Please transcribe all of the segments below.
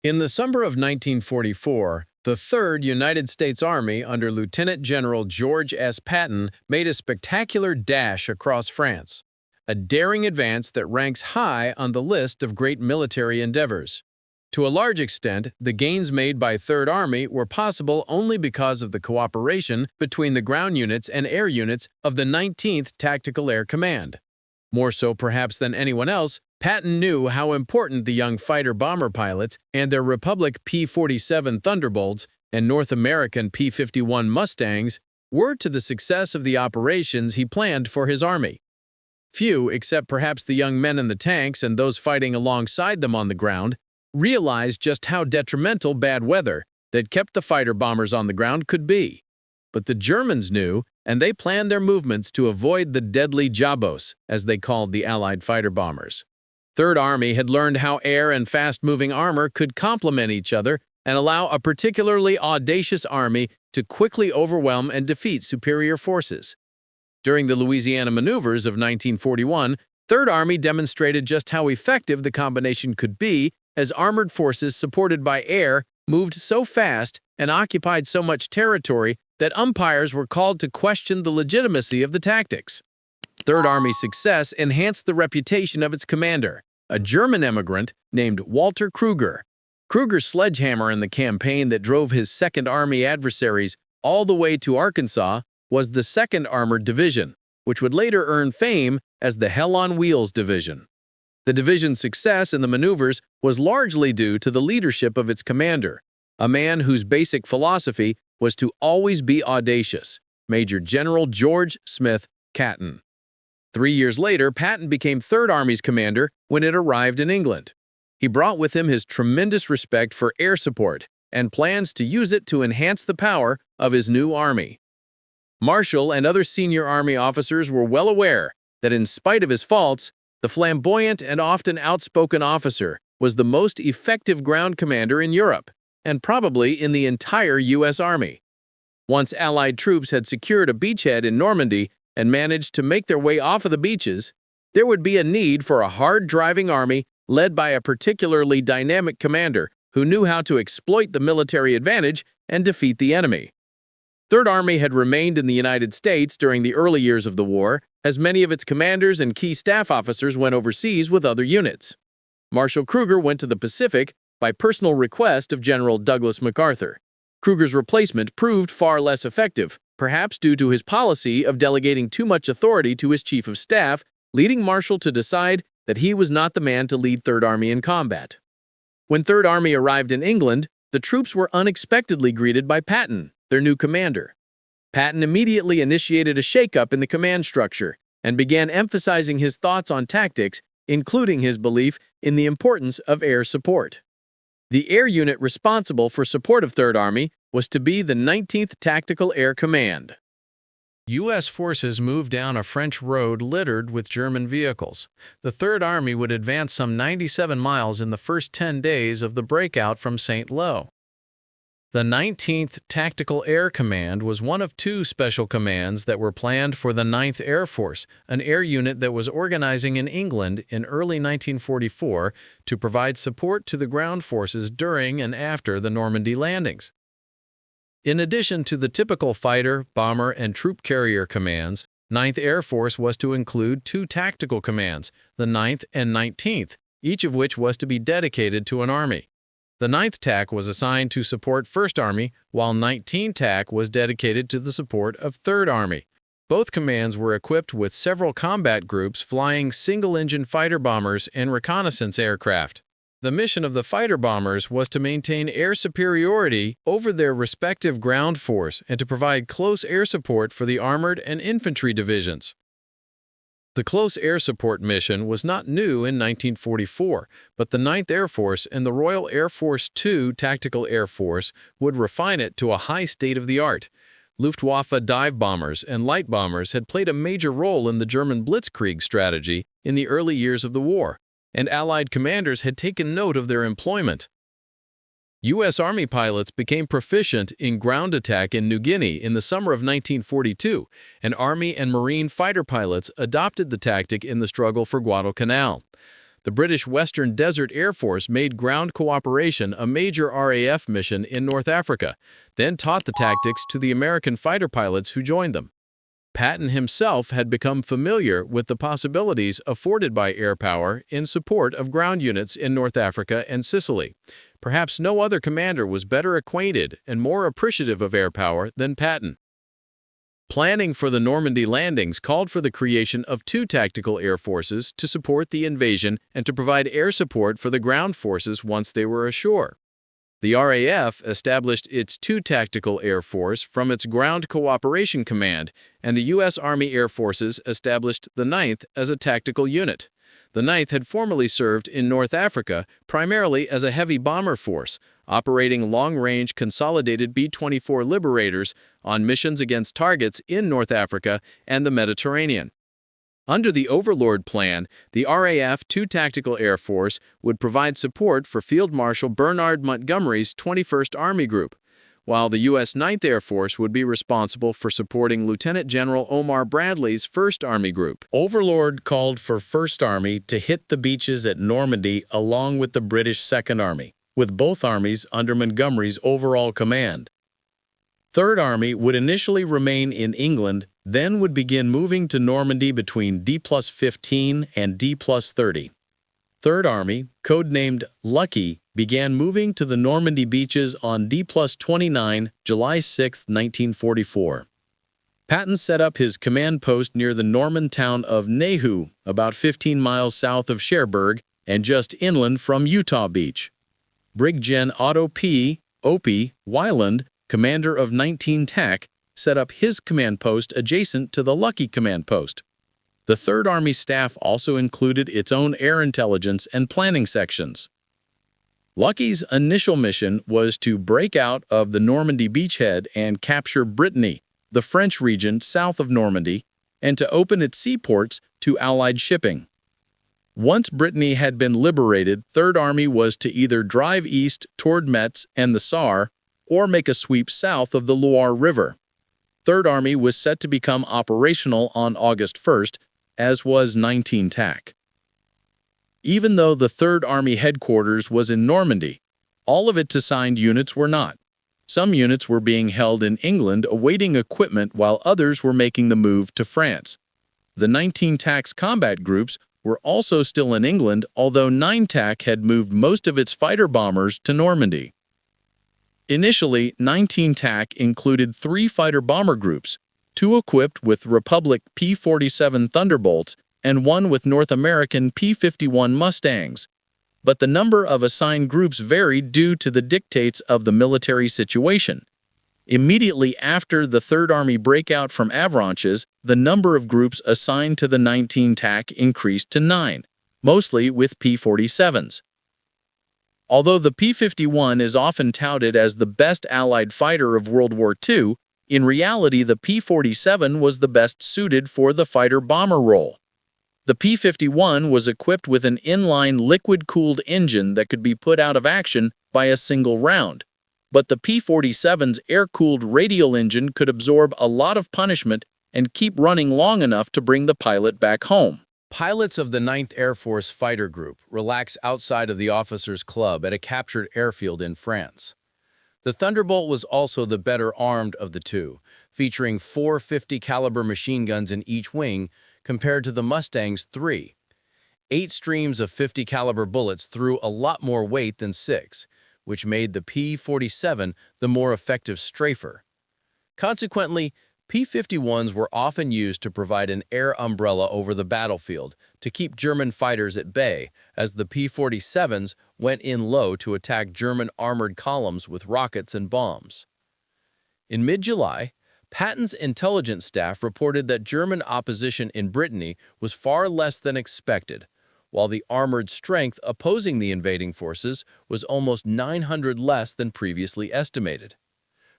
In the summer of 1944, the Third United States Army under Lieutenant General George S. Patton made a spectacular dash across France, a daring advance that ranks high on the list of great military endeavors. To a large extent, the gains made by Third Army were possible only because of the cooperation between the ground units and air units of the 19th Tactical Air Command. More so perhaps than anyone else, Patton knew how important the young fighter-bomber pilots and their Republic P-47 Thunderbolts and North American P-51 Mustangs were to the success of the operations he planned for his army. Few, except perhaps the young men in the tanks and those fighting alongside them on the ground, realized just how detrimental bad weather that kept the fighter-bombers on the ground could be. But the Germans knew, and they planned their movements to avoid the deadly jabos, as they called the Allied fighter-bombers. Third Army had learned how air and fast-moving armor could complement each other and allow a particularly audacious army to quickly overwhelm and defeat superior forces. During the Louisiana maneuvers of 1941, Third Army demonstrated just how effective the combination could be as armored forces supported by air moved so fast and occupied so much territory that umpires were called to question the legitimacy of the tactics. Third Army's success enhanced the reputation of its commander, a German immigrant named Walter Kruger. Kruger's sledgehammer in the campaign that drove his Second Army adversaries all the way to Arkansas was the 2nd Armored Division, which would later earn fame as the Hell on Wheels Division. The division's success in the maneuvers was largely due to the leadership of its commander, a man whose basic philosophy was to always be audacious, Major General George Smith Patton. 3 years later, Patton became Third Army's commander when it arrived in England. He brought with him his tremendous respect for air support and plans to use it to enhance the power of his new army. Marshall and other senior Army officers were well aware that in spite of his faults, the flamboyant and often outspoken officer was the most effective ground commander in Europe, and probably in the entire U.S. Army. Once Allied troops had secured a beachhead in Normandy and managed to make their way off of the beaches, there would be a need for a hard-driving army led by a particularly dynamic commander who knew how to exploit the military advantage and defeat the enemy. Third Army had remained in the United States during the early years of the war, as many of its commanders and key staff officers went overseas with other units. Marshal Kruger went to the Pacific by personal request of General Douglas MacArthur. Kruger's replacement proved far less effective, perhaps due to his policy of delegating too much authority to his chief of staff, leading Marshall to decide that he was not the man to lead Third Army in combat. When Third Army arrived in England, the troops were unexpectedly greeted by Patton, their new commander. Patton immediately initiated a shakeup in the command structure and began emphasizing his thoughts on tactics, including his belief in the importance of air support. The air unit responsible for support of Third Army was to be the 19th Tactical Air Command. U.S. forces moved down a French road littered with German vehicles. The Third Army would advance some 97 miles in the first 10 days of the breakout from St. Lo. The 19th Tactical Air Command was one of two special commands that were planned for the 9th Air Force, an air unit that was organizing in England in early 1944 to provide support to the ground forces during and after the Normandy landings. In addition to the typical fighter, bomber, and troop carrier commands, 9th Air Force was to include two tactical commands, the 9th and 19th, each of which was to be dedicated to an army. The 9th TAC was assigned to support 1st Army, while 19 TAC was dedicated to the support of 3rd Army. Both commands were equipped with several combat groups flying single-engine fighter bombers and reconnaissance aircraft. The mission of the fighter bombers was to maintain air superiority over their respective ground force and to provide close air support for the armored and infantry divisions. The close air support mission was not new in 1944, but the 9th Air Force and the Royal Air Force II Tactical Air Force would refine it to a high state-of-the-art. Luftwaffe dive bombers and light bombers had played a major role in the German blitzkrieg strategy in the early years of the war, and Allied commanders had taken note of their employment. U.S. Army pilots became proficient in ground attack in New Guinea in the summer of 1942, and Army and Marine fighter pilots adopted the tactic in the struggle for Guadalcanal. The British Western Desert Air Force made ground cooperation a major RAF mission in North Africa, then taught the tactics to the American fighter pilots who joined them. Patton himself had become familiar with the possibilities afforded by air power in support of ground units in North Africa and Sicily. Perhaps no other commander was better acquainted and more appreciative of air power than Patton. Planning for the Normandy landings called for the creation of two tactical air forces to support the invasion and to provide air support for the ground forces once they were ashore. The RAF established its 2 Tactical Air Force from its Ground Cooperation Command, and the U.S. Army Air Forces established the 9th as a tactical unit. The 9th had formerly served in North Africa primarily as a heavy bomber force, operating long-range consolidated B-24 Liberators on missions against targets in North Africa and the Mediterranean. Under the Overlord Plan, the RAF 2 Tactical Air Force would provide support for Field Marshal Bernard Montgomery's 21st Army Group, while the U.S. 9th Air Force would be responsible for supporting Lieutenant General Omar Bradley's 1st Army Group. Overlord called for 1st Army to hit the beaches at Normandy along with the British 2nd Army, with both armies under Montgomery's overall command. 3rd Army would initially remain in England, then would begin moving to Normandy between D+15 and D+30. 3rd Army, codenamed Lucky, began moving to the Normandy beaches on D+29, July 6, 1944. Patton set up his command post near the Norman town of Nauvoo, about 15 miles south of Cherbourg and just inland from Utah Beach. Brig Gen Otto P. Opie Weiland, commander of 19 TAC, set up his command post adjacent to the Lucky command post. The 3rd Army staff also included its own air intelligence and planning sections. Lucky's initial mission was to break out of the Normandy beachhead and capture Brittany, the French region south of Normandy, and to open its seaports to Allied shipping. Once Brittany had been liberated, 3rd Army was to either drive east toward Metz and the Saar, or make a sweep south of the Loire River. 3rd Army was set to become operational on August 1st, as was 19 TAC. Even though the 3rd Army headquarters was in Normandy, all of its assigned units were not. Some units were being held in England awaiting equipment while others were making the move to France. The 19 TAC's combat groups were also still in England, although 9 TAC had moved most of its fighter bombers to Normandy. Initially, 19 TAC included 3 fighter bomber groups, 2 equipped with Republic P-47 Thunderbolts and 1 with North American P-51 Mustangs. But the number of assigned groups varied due to the dictates of the military situation. Immediately after the 3rd Army breakout from Avranches, the number of groups assigned to the 19 TAC increased to 9, mostly with P-47s. Although the P-51 is often touted as the best Allied fighter of World War II, in reality the P-47 was the best suited for the fighter-bomber role. The P-51 was equipped with an inline liquid-cooled engine that could be put out of action by a single round, but the P-47's air-cooled radial engine could absorb a lot of punishment and keep running long enough to bring the pilot back home. Pilots of the 9th Air Force Fighter Group relax outside of the Officers' Club at a captured airfield in France. The Thunderbolt was also the better armed of the two, featuring 4 50 caliber machine guns in each wing compared to the Mustang's 3. 8 streams of 50 caliber bullets threw a lot more weight than 6, which made the P-47 the more effective strafer. Consequently, P-51s were often used to provide an air umbrella over the battlefield to keep German fighters at bay, as the P-47s went in low to attack German armored columns with rockets and bombs. In mid-July, Patton's intelligence staff reported that German opposition in Brittany was far less than expected, while the armored strength opposing the invading forces was almost 900 less than previously estimated.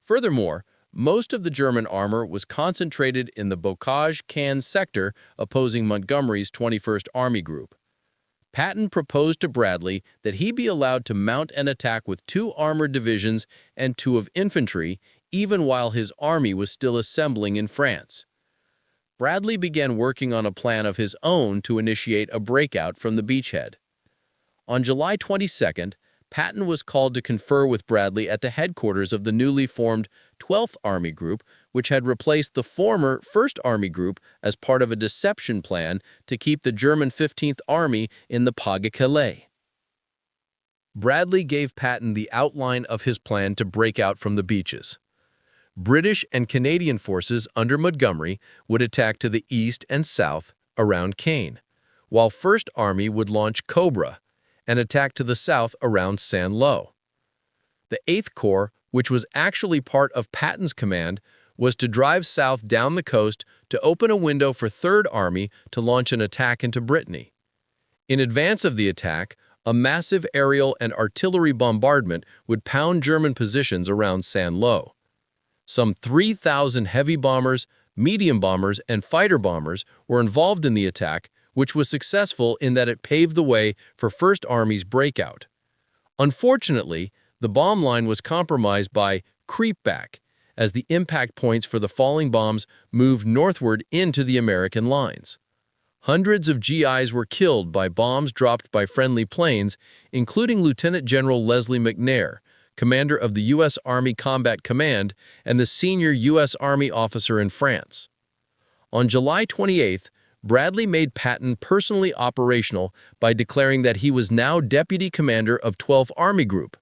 Furthermore, most of the German armor was concentrated in the Bocage-Cannes sector opposing Montgomery's 21st Army Group. Patton proposed to Bradley that he be allowed to mount an attack with 2 armored divisions and 2 of infantry, even while his army was still assembling in France. Bradley began working on a plan of his own to initiate a breakout from the beachhead. On July 22nd, Patton was called to confer with Bradley at the headquarters of the newly formed 12th Army Group, which had replaced the former 1st Army Group as part of a deception plan to keep the German 15th Army in the Pas-de-Calais. Bradley gave Patton the outline of his plan to break out from the beaches. British and Canadian forces under Montgomery would attack to the east and south around Caen, while 1st Army would launch Cobra and attack to the south around Saint-Lô. The 8th Corps, which was actually part of Patton's command, was to drive south down the coast to open a window for 3rd Army to launch an attack into Brittany. In advance of the attack, a massive aerial and artillery bombardment would pound German positions around Saint-Lô. Some 3,000 heavy bombers, medium bombers, and fighter bombers were involved in the attack, which was successful in that it paved the way for 1st Army's breakout. Unfortunately, the bomb line was compromised by creepback, as the impact points for the falling bombs moved northward into the American lines. Hundreds of GIs were killed by bombs dropped by friendly planes, including Lieutenant General Leslie McNair, commander of the U.S. Army Combat Command and the senior U.S. Army officer in France. On July 28th, Bradley made Patton personally operational by declaring that he was now deputy commander of 12th Army Group.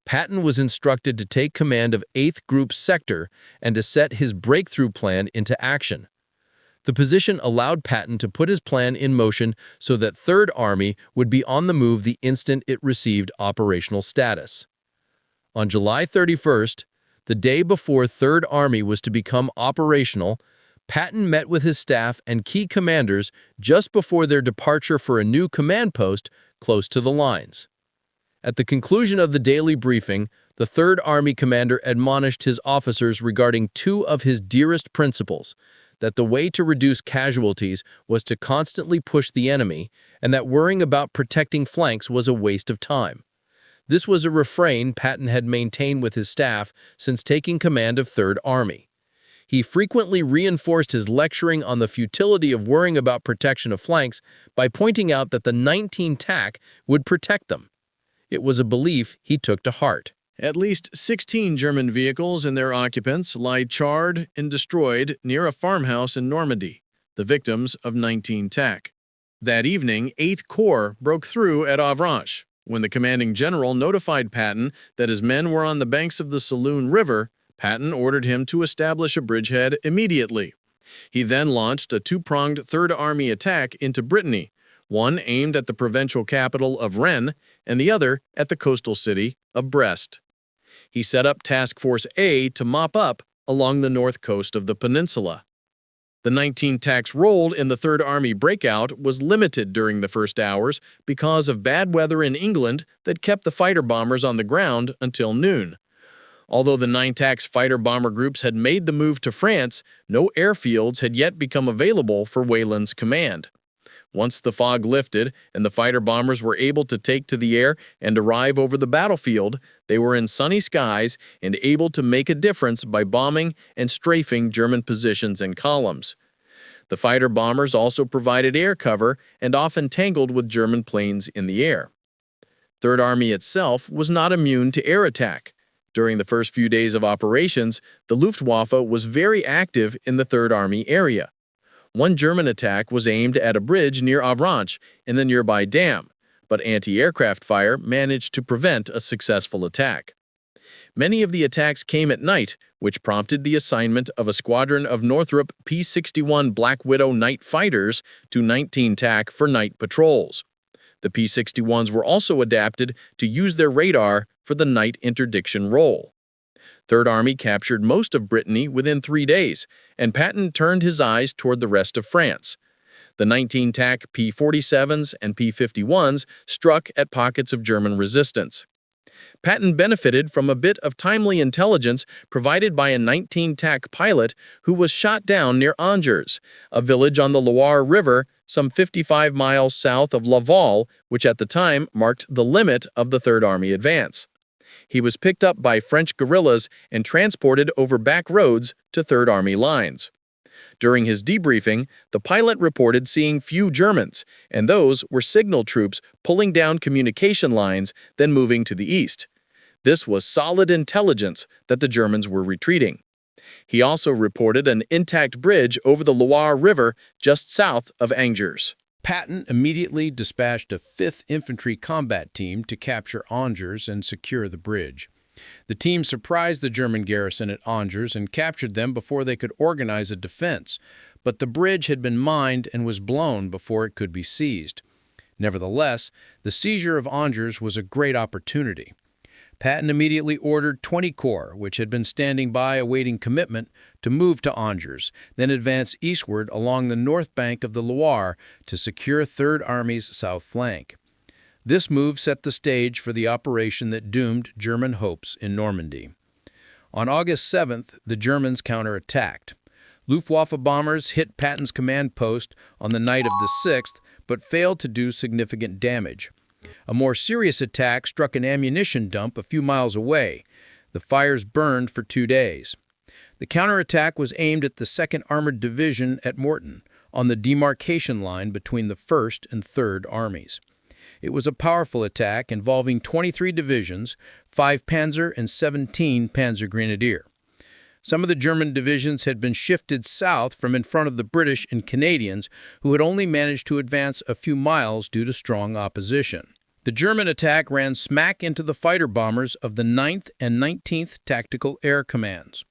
Patton was instructed to take command of 8th Group's sector and to set his breakthrough plan into action. The position allowed Patton to put his plan in motion so that 3rd Army would be on the move the instant it received operational status. On July 31st, the day before 3rd Army was to become operational, Patton met with his staff and key commanders just before their departure for a new command post close to the lines. At the conclusion of the daily briefing, the 3rd Army commander admonished his officers regarding 2 of his dearest principles, that the way to reduce casualties was to constantly push the enemy, and that worrying about protecting flanks was a waste of time. This was a refrain Patton had maintained with his staff since taking command of 3rd Army. He frequently reinforced his lecturing on the futility of worrying about protection of flanks by pointing out that the 19 TAC would protect them. It was a belief he took to heart. At least 16 German vehicles and their occupants lie charred and destroyed near a farmhouse in Normandy, the victims of 19 TAC. That evening, 8th Corps broke through at Avranches. When the commanding general notified Patton that his men were on the banks of the Saloon River, Patton ordered him to establish a bridgehead immediately. He then launched a 2-pronged 3rd Army attack into Brittany, one aimed at the provincial capital of Rennes and the other at the coastal city of Brest. He set up Task Force A to mop up along the north coast of the peninsula. The 19 TAC's role in the 3rd Army breakout was limited during the first hours because of bad weather in England that kept the fighter bombers on the ground until noon. Although the 9 TAC's fighter bomber groups had made the move to France, no airfields had yet become available for Weyland's command. Once the fog lifted and the fighter bombers were able to take to the air and arrive over the battlefield, they were in sunny skies and able to make a difference by bombing and strafing German positions and columns. The fighter bombers also provided air cover and often tangled with German planes in the air. 3rd Army itself was not immune to air attack. During the first few days of operations, the Luftwaffe was very active in the 3rd Army area. One German attack was aimed at a bridge near Avranches in the nearby dam, but anti-aircraft fire managed to prevent a successful attack. Many of the attacks came at night, which prompted the assignment of a squadron of Northrop P-61 Black Widow night fighters to 19 TAC for night patrols. The P-61s were also adapted to use their radar for the night interdiction role. 3rd Army captured most of Brittany within 3 days, and Patton turned his eyes toward the rest of France. The 19 TAC P-47s and P-51s struck at pockets of German resistance. Patton benefited from a bit of timely intelligence provided by a 19 TAC pilot who was shot down near Angers, a village on the Loire River some 55 miles south of Laval, which at the time marked the limit of the 3rd Army advance. He was picked up by French guerrillas and transported over back roads to 3rd Army lines. During his debriefing, the pilot reported seeing few Germans, and those were signal troops pulling down communication lines, then moving to the east. This was solid intelligence that the Germans were retreating. He also reported an intact bridge over the Loire River just south of Angers. Patton immediately dispatched a 5th Infantry combat team to capture Angers and secure the bridge. The team surprised the German garrison at Angers and captured them before they could organize a defense, but the bridge had been mined and was blown before it could be seized. Nevertheless, the seizure of Angers was a great opportunity. Patton immediately ordered 20 Corps, which had been standing by awaiting commitment, to move to Angers, then advance eastward along the north bank of the Loire to secure Third Army's south flank. This move set the stage for the operation that doomed German hopes in Normandy. On August 7th, the Germans counterattacked. Luftwaffe bombers hit Patton's command post on the night of the 6th, but failed to do significant damage. A more serious attack struck an ammunition dump a few miles away. The fires burned for 2 days. The counterattack was aimed at the 2nd Armored Division at Mortain, on the demarcation line between the 1st and 3rd Armies. It was a powerful attack involving 23 divisions, 5 Panzer and 17 Panzer Grenadier. Some of the German divisions had been shifted south from in front of the British and Canadians, who had only managed to advance a few miles due to strong opposition. The German attack ran smack into the fighter bombers of the 9th and 19th Tactical Air Commands.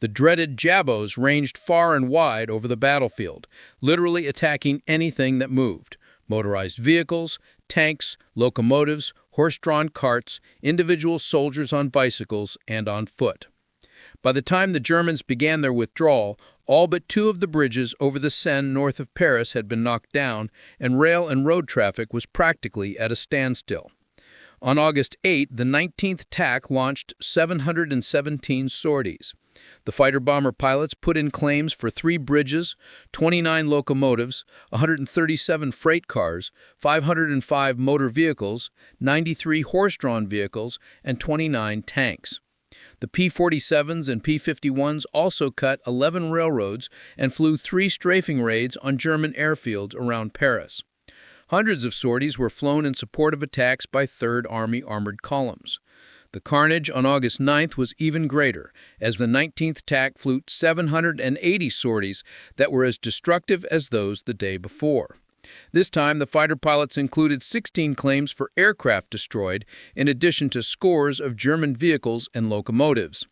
The dreaded Jabos ranged far and wide over the battlefield, literally attacking anything that moved: motorized vehicles, tanks, locomotives, horse-drawn carts, individual soldiers on bicycles and on foot. By the time the Germans began their withdrawal, all but 2 of the bridges over the Seine north of Paris had been knocked down, and rail and road traffic was practically at a standstill. On August 8, the 19th TAC launched 717 sorties. The fighter-bomber pilots put in claims for 3 bridges, 29 locomotives, 137 freight cars, 505 motor vehicles, 93 horse-drawn vehicles, and 29 tanks. The P-47s and P-51s also cut 11 railroads and flew 3 strafing raids on German airfields around Paris. Hundreds of sorties were flown in support of attacks by Third Army armored columns. The carnage on August 9th was even greater, as the 19th TAC flew 780 sorties that were as destructive as those the day before. This time, the fighter pilots included 16 claims for aircraft destroyed, in addition to scores of German vehicles and locomotives.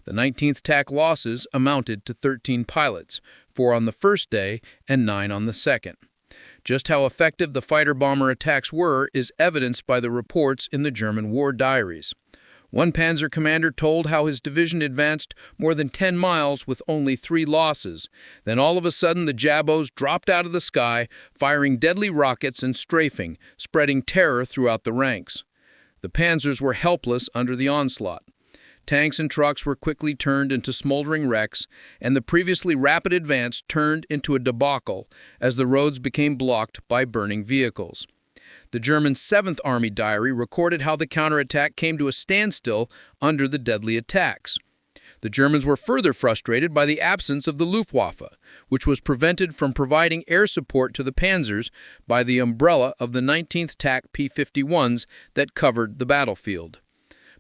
The 19th TAC losses amounted to 13 pilots, 4 on the first day and 9 on the second. Just how effective the fighter-bomber attacks were is evidenced by the reports in the German war diaries. One Panzer commander told how his division advanced more than 10 miles with only 3 losses. Then all of a sudden the Jabos dropped out of the sky, firing deadly rockets and strafing, spreading terror throughout the ranks. The Panzers were helpless under the onslaught. Tanks and trucks were quickly turned into smoldering wrecks, and the previously rapid advance turned into a debacle as the roads became blocked by burning vehicles. The German 7th Army diary recorded how the counterattack came to a standstill under the deadly attacks. The Germans were further frustrated by the absence of the Luftwaffe, which was prevented from providing air support to the Panzers by the umbrella of the 19th TAC P-51s that covered the battlefield.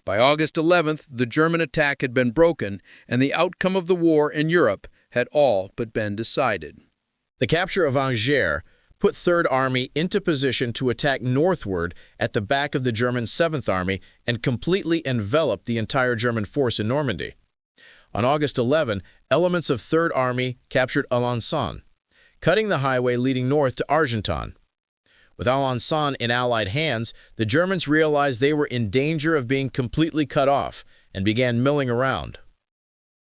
By August 11th, the German attack had been broken, and the outcome of the war in Europe had all but been decided. The capture of Angers put Third Army into position to attack northward at the back of the German 7th Army and completely envelop the entire German force in Normandy. On August 11, elements of Third Army captured Alençon, cutting the highway leading north to Argenton. With Alençon in Allied hands, the Germans realized they were in danger of being completely cut off and began milling around.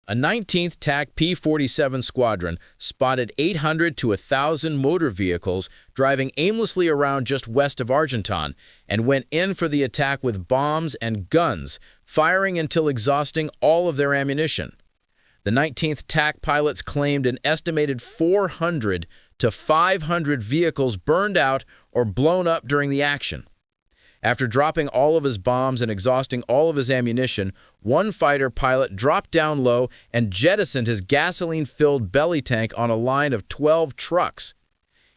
A 19th TAC P-47 squadron spotted 800 to 1,000 motor vehicles driving aimlessly around just west of Argenton and went in for the attack with bombs and guns, firing until exhausting all of their ammunition. The 19th TAC pilots claimed an estimated 400 to 500 vehicles burned out or blown up during the action. After dropping all of his bombs and exhausting all of his ammunition, one fighter pilot dropped down low and jettisoned his gasoline-filled belly tank on a line of 12 trucks.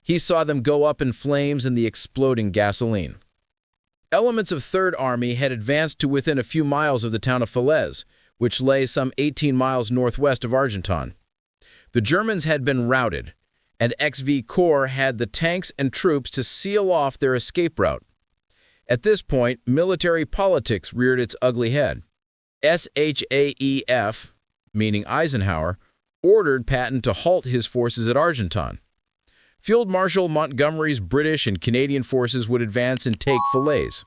He saw them go up in flames in the exploding gasoline. Elements of Third Army had advanced to within a few miles of the town of Falaise, which lay some 18 miles northwest of Argenton. The Germans had been routed, and XV Corps had the tanks and troops to seal off their escape route. At this point, military politics reared its ugly head. SHAEF, meaning Eisenhower, ordered Patton to halt his forces at Argenton. Field Marshal Montgomery's British and Canadian forces would advance and take Falaise.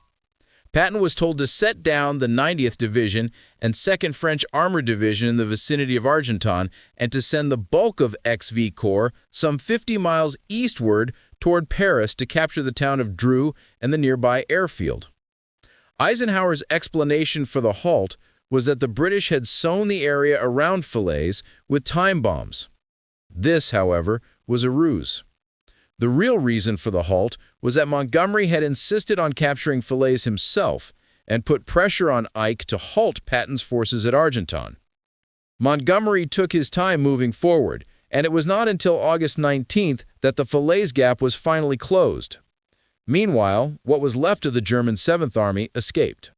Patton was told to set down the 90th Division and 2nd French Armored Division in the vicinity of Argenton and to send the bulk of XV Corps some 50 miles eastward toward Paris to capture the town of Dreux and the nearby airfield. Eisenhower's explanation for the halt was that the British had sown the area around Falaise with time bombs. This, however, was a ruse. The real reason for the halt was that Montgomery had insisted on capturing Falaise himself and put pressure on Ike to halt Patton's forces at Argenton. Montgomery took his time moving forward, and it was not until August 19th that the Falaise Gap was finally closed. Meanwhile, what was left of the German 7th Army escaped.